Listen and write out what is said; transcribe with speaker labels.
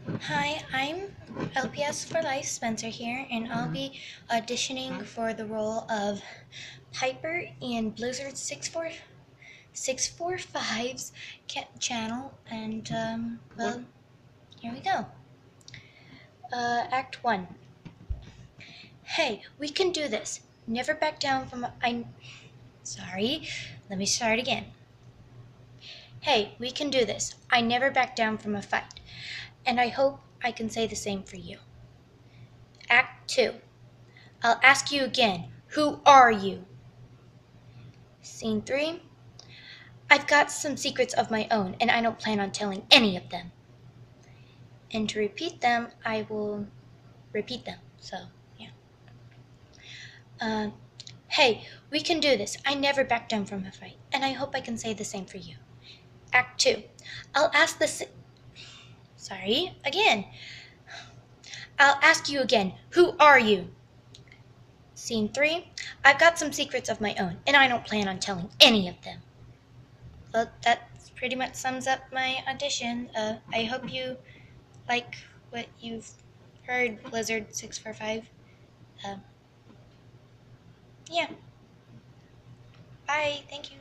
Speaker 1: Hi, I'm LPS for Life Spencer here, and I'll be auditioning for the role of Piper in Blizzard645's channel. And, well, here we go. Act 1. Hey, we can do this. Never back down from Sorry, let me start again. Hey, we can do this. I never back down from a fight. And I hope I can say the same for you. Act 2. I'll ask you again, who are you? Scene 3. I've got some secrets of my own, and I don't plan on telling any of them. And to repeat them, I will repeat them. So, yeah. Hey, we can do this. I never back down from a fight, and I hope I can say the same for you. Act 2. I'll ask the Sorry, again. I'll ask you again, who are you? Scene 3. I've got some secrets of my own, and I don't plan on telling any of them. Well, that pretty much sums up my audition. I hope you like what you've heard, Blizzard645. Yeah. Bye. Thank you.